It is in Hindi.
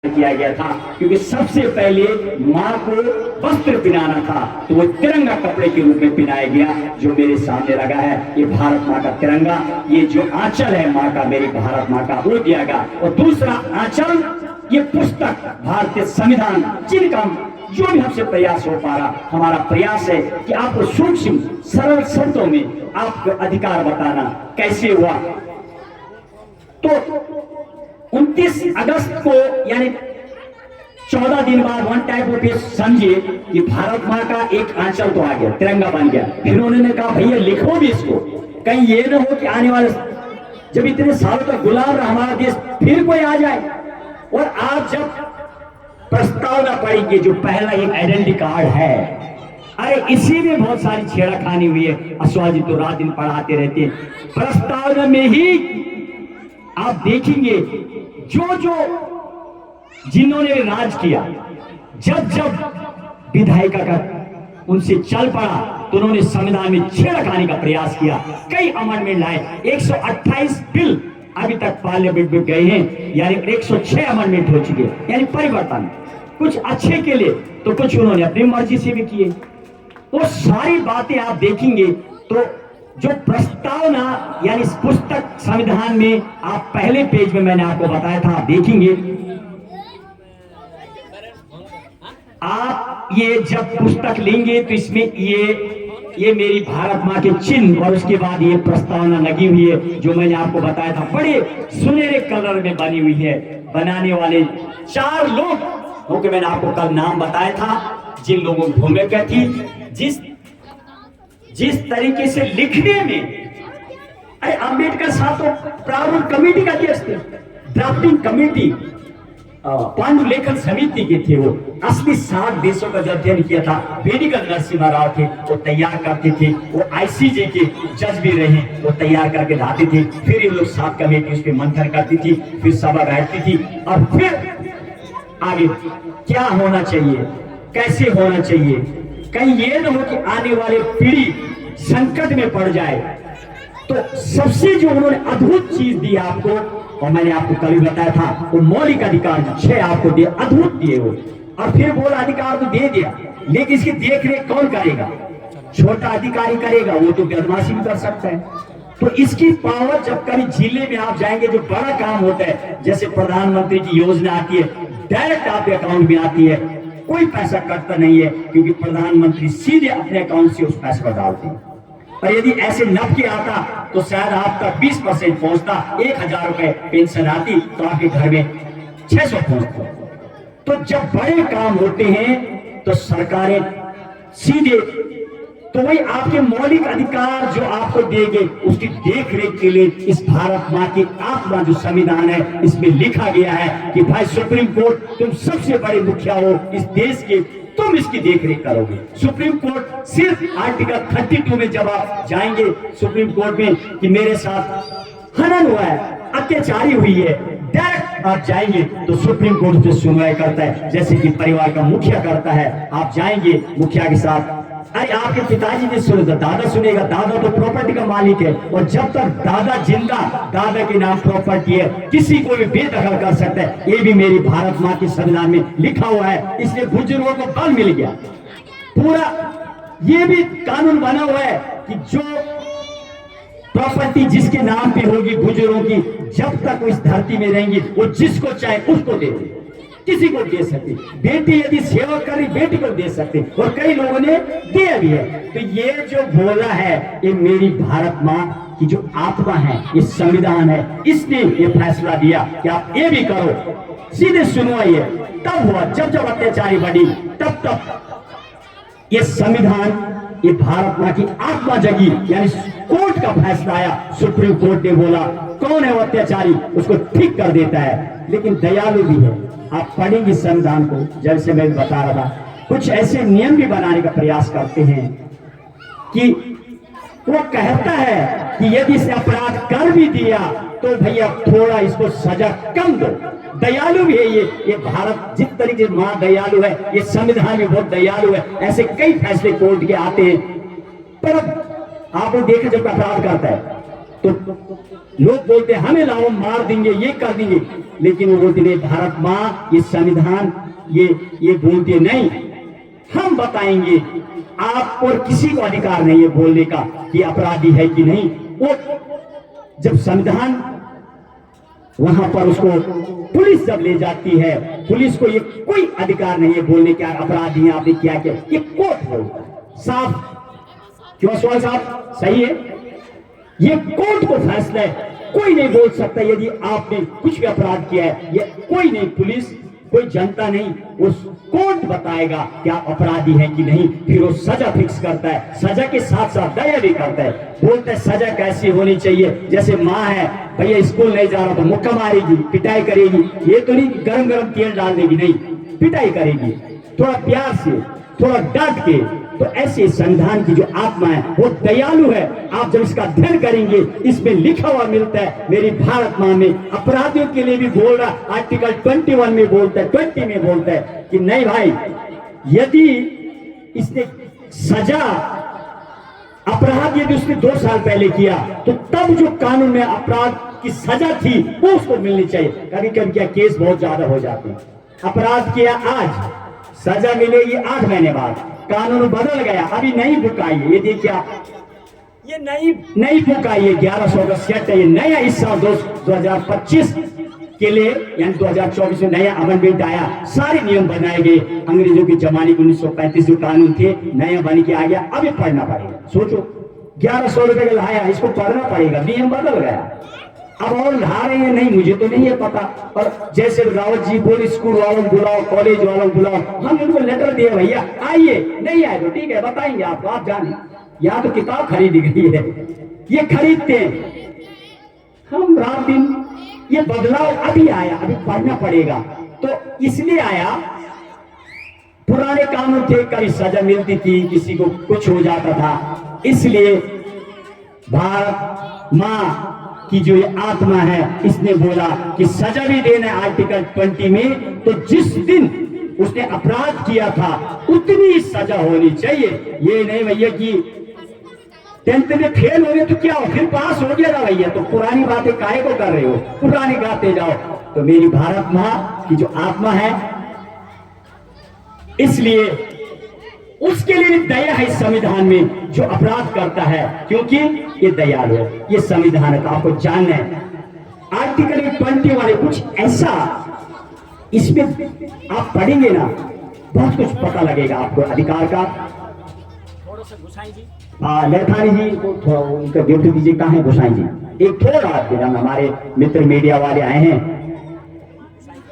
किया गया था, क्योंकि सबसे पहले माँ को वस्त्र पहनाना था, तो वो तिरंगा कपड़े के रूप में पहनाया गया जो मेरे सामने लगा है। ये भारत माँ का तिरंगा, ये जो आंचल है माँ का, मेरी भारत माँ का, वो दिया गया। और दूसरा आंचल, ये पुस्तक भारतीय संविधान, जिनका जो भी हमसे प्रयास हो पा रहा, हमारा प्रयास है कि आपको सूक्ष्म सरल शब्दों में आपको अधिकार बताना कैसे हुआ। तो 29 अगस्त को यानी 14 दिन बाद वन टाइप ऑफ ये समझिए कि भारत माँ का एक आंचल तो आ गया, तिरंगा बन गया। फिर उन्होंने कहा भैया लिखो भी इसको, कहीं ये ना हो कि आने वाले जब इतने सालों तक गुलाम रहा हमारा देश, फिर कोई आ जाए। और आज जब प्रस्तावना पड़ी कि जो पहला एक आइडेंटिटी कार्ड है, अरे इसी में बहुत सारी छेड़खानी हुई है। अश्वाजी तो रात दिन पढ़ाते रहते हैं। प्रस्तावना में ही आप देखेंगे जो जो जिन्होंने राज किया, जब जब विधायिका का उनसे चल पड़ा तो उन्होंने संविधान में छेड़खानी का प्रयास किया। कई अमेंडमेंट लाए, 128 बिल अभी तक पार्लियामेंट में गए हैं, यानी 106 अमेंडमेंट हो चुके, यानी परिवर्तन कुछ अच्छे के लिए, तो कुछ उन्होंने अपनी मर्जी से भी किए। वो सारी बातें आप देखेंगे तो जो प्रस्तावना यानी इस पुस्तक संविधान में, आप पहले पेज में मैंने आपको बताया था, आप देखेंगे। आप ये जब पुस्तक लेंगे तो इसमें ये मेरी भारत माँ के चिन्ह और उसके बाद ये प्रस्तावना लगी हुई है जो मैंने आपको बताया था, बड़े सुनहरे कलर में बनी हुई है। बनाने वाले 4 लोग, क्योंकि मैंने आपको कल नाम बताया था, जिन लोगों की भूमिका थी, जिस तरीके से लिखने में, अरे अंबेडकर साहब तो प्रारूप कमेटी का अध्यक्ष थे, ड्राफ्टिंग कमेटी, पांडुलेखन समिति के थे। वो असली 60 देशों का जब अध्ययन किया था, मेडिकल नरसिम्हा राव थे, वो तैयार करते थे। वो आईसीजे के जज भी रहे, वो तैयार करके लाते थे। फिर ये लोग 7 कमेटी उस पर मंथन करती थी, फिर सभा बैठती थी, और फिर आगे क्या होना चाहिए, कैसे होना चाहिए, कहीं ये न हो कि आने वाले पीढ़ी संकट में पड़ जाए। तो सबसे जो उन्होंने अद्भुत चीज दी आपको, और मैंने आपको कभी बताया था, वो मौलिक अधिकार जो 6 आपको दिए, अद्भुत दिए वो। और फिर बोला अधिकार तो दे दिया, लेकिन इसकी देख रेख कौन करेगा? छोटा अधिकारी करेगा, वो तो बदमाशी भी कर सकता है। तो इसकी पावर जब कभी जिले में आप जाएंगे, जो बड़ा काम होता है, जैसे प्रधानमंत्री की योजना आती है, डायरेक्ट आपके अकाउंट में आती है, कोई पैसा कटता नहीं है, क्योंकि प्रधानमंत्री सीधे अपने अकाउंट से उस पैसे को डालते हैं। और यदि ऐसे नप के आता तो शायद आप तक 20% पहुंचता, 1000 रुपए पेंशन आती तो आपके घर में 600 पहुंचता। तो जब बड़े काम होते हैं तो सरकारें सीधे, तो वही आपके मौलिक अधिकार जो आपको देंगे, उसकी देख रेख के लिए इस भारत माँ की आत्मा जो संविधान है, इसमें लिखा गया है कि भाई सुप्रीम कोर्ट तुम सबसे बड़े मुखिया हो इस देश के, तुम इसकी देख रेख करोगे। सुप्रीम कोर्ट सिर्फ आर्टिकल 32 में जब आप जाएंगे सुप्रीम कोर्ट में कि मेरे साथ हनन हुआ है, अत्याचारी हुई है, डायरेक्ट आप जाएंगे तो सुप्रीम कोर्ट से सुनवाई करता है, जैसे कि परिवार का मुखिया करता है। आप जाएंगे मुखिया के साथ, अरे आपके पिताजी ने सुने तो दादा सुनेगा, दादा तो प्रॉपर्टी का मालिक है, और जब तक दादा जिंदा, दादा के नाम प्रॉपर्टी है, किसी को भी बेदखल कर सकता है। ये भी मेरी भारत माँ के संविधान में लिखा हुआ है, इसलिए बुजुर्गों को बल मिल गया। पूरा ये भी कानून बना हुआ है कि जो प्रॉपर्टी जिसके नाम पे होगी बुजुर्गों की, जब तक वो इस धरती में रहेंगी, वो जिसको चाहे उसको दे दे, किसी को दे सकते। बेटी यदि सेवा कर रही, बेटी को दे सकते, और कई लोगों ने दिया भी है। तो ये जो बोला है, ये मेरी भारत माँ की जो आत्मा है, ये संविधान है, इसने ये फैसला दिया कि आप ये भी करो। सीधे सुनवाइए, तब हुआ जब जब अत्याचारी बढ़ी, तब ये संविधान, ये भारत माँ की आत्मा जगी, यानी कोर्ट का फैसला आया, सुप्रीम कोर्ट ने बोला कौन है वो अत्याचारी, उसको ठीक कर देता है। लेकिन दयालु भी है। आप पढ़ेंगे संविधान को, जैसे मैं बता रहा था, कुछ ऐसे नियम भी बनाने का प्रयास करते हैं कि वो कहता है कि यदि इसे अपराध कर भी दिया तो भैया थोड़ा इसको सजा कम दो। दयालु भी है ये भारत, जिस तरीके से मां दयालु है, ये संविधान भी बहुत दयालु है। ऐसे कई फैसले कोर्ट के आते हैं, पर आपने देखा जब अपराध करता है तो लोग बोलते हमें लाओ मार देंगे, ये कर देंगे, लेकिन वो बोलते नहीं, भारत माँ ये संविधान ये बोलते नहीं, हम बताएंगे आप और किसी को अधिकार नहीं है बोलने का कि अपराधी है कि नहीं। वो जब संविधान वहां पर उसको पुलिस जब ले जाती है, पुलिस को ये कोई अधिकार नहीं है बोलने के अपराधी है आपने क्या किया, ये कोर्ट बोलता है साफ। क्यों सवाल साहब सही है, ये कोर्ट को फैसला है, कोई नहीं बोल सकता यदि आपने कुछ भी अपराध किया है, ये कोई नहीं, पुलिस कोई जनता नहीं, उस कोर्ट बताएगा कि आप अपराधी हैं कि नहीं, फिर वो सजा फिक्स करता है, सजा के साथ साथ दया भी करता है, बोलता है सजा कैसी होनी चाहिए। जैसे माँ है, भैया स्कूल नहीं जा रहा तो मुक्का मारेगी, पिटाई करेगी, ये तो नहीं गरम गरम तेल डाल देगी, नहीं, पिटाई करेगी, थोड़ा प्यार से, थोड़ा डांट के। तो ऐसे संविधान की जो आत्मा है वो दयालु है। आप जब इसका अध्ययन करेंगे, इसमें लिखा हुआ मिलता है, मेरी भारत माँ में अपराधियों के लिए भी बोल रहा, आर्टिकल 21 में बोलता है, 20 में बोलता है कि नहीं भाई, यदि इसने सजा, अपराध यदि उसने 2 साल पहले किया तो तब जो कानून में अपराध की सजा थी वो उसको मिलनी चाहिए। कभी कभी क्या केस बहुत ज्यादा हो जाते हैं, अपराध किया आज, सजा मिलेगी 8 महीने बाद, कानून बदल गया, अभी नई बुक आई है, ये देखिए आप, ये नई बुक आई है, 1100 का सेट है, ये नया इस साल 2025 के लिए, यानी 2024 में नया अमेंडमेंट आया, सारे नियम बनाए गए, अंग्रेजों के जमाने के 1935 जो कानून थे नया बन के आ गया, अभी पढ़ना पड़ेगा। सोचो 1100 रुपए का लाया, इसको पढ़ना पड़ेगा, नियम बदल गया, अब और ला रहे हैं नहीं, मुझे तो नहीं है पता। और जैसे रावत जी बोले स्कूल वालों बुलाओ, कॉलेज वालों बुलाओ, हम उनको लेटर दिए भैया आइए, नहीं आए तो ठीक है बताएंगे आपको, आप जाने, यहाँ तो किताब खरीदी गई है, ये खरीदते हैं हम रात दिन, ये बदलाव अभी आया, अभी पढ़ना पड़ेगा। तो इसलिए आया, पुराने कानून थे, कभी सजा मिलती थी, किसी को कुछ हो जाता था, इसलिए भारत माँ कि जो ये आत्मा है इसने बोला कि सजा भी देना है आर्टिकल 20 में, तो जिस दिन उसने अपराध किया था उतनी सजा होनी चाहिए। ये नहीं भैया कि 10th में फेल हो गए तो क्या हो, फिर पास हो गया ना भैया, तो पुरानी बातें काहे को कर रहे हो, पुरानी गाते जाओ। तो मेरी भारत माँ की जो आत्मा है, इसलिए उसके लिए दया है इस संविधान में, जो अपराध करता है, क्योंकि ये दयालु है, ये संविधान है, तो आपको जानना है। आर्टिकल 20 वाले कुछ ऐसा, इसमें आप पढ़ेंगे ना बहुत कुछ पता लगेगा आपको अधिकार का। थोड़ा सा गोसाई जी, लेथानी जी को थोड़ा उनका गिफ्ट दीजिए, कहाँ है गोसाई जी, एक थोड़ा आप हमारे मित्र मीडिया वाले आए हैं,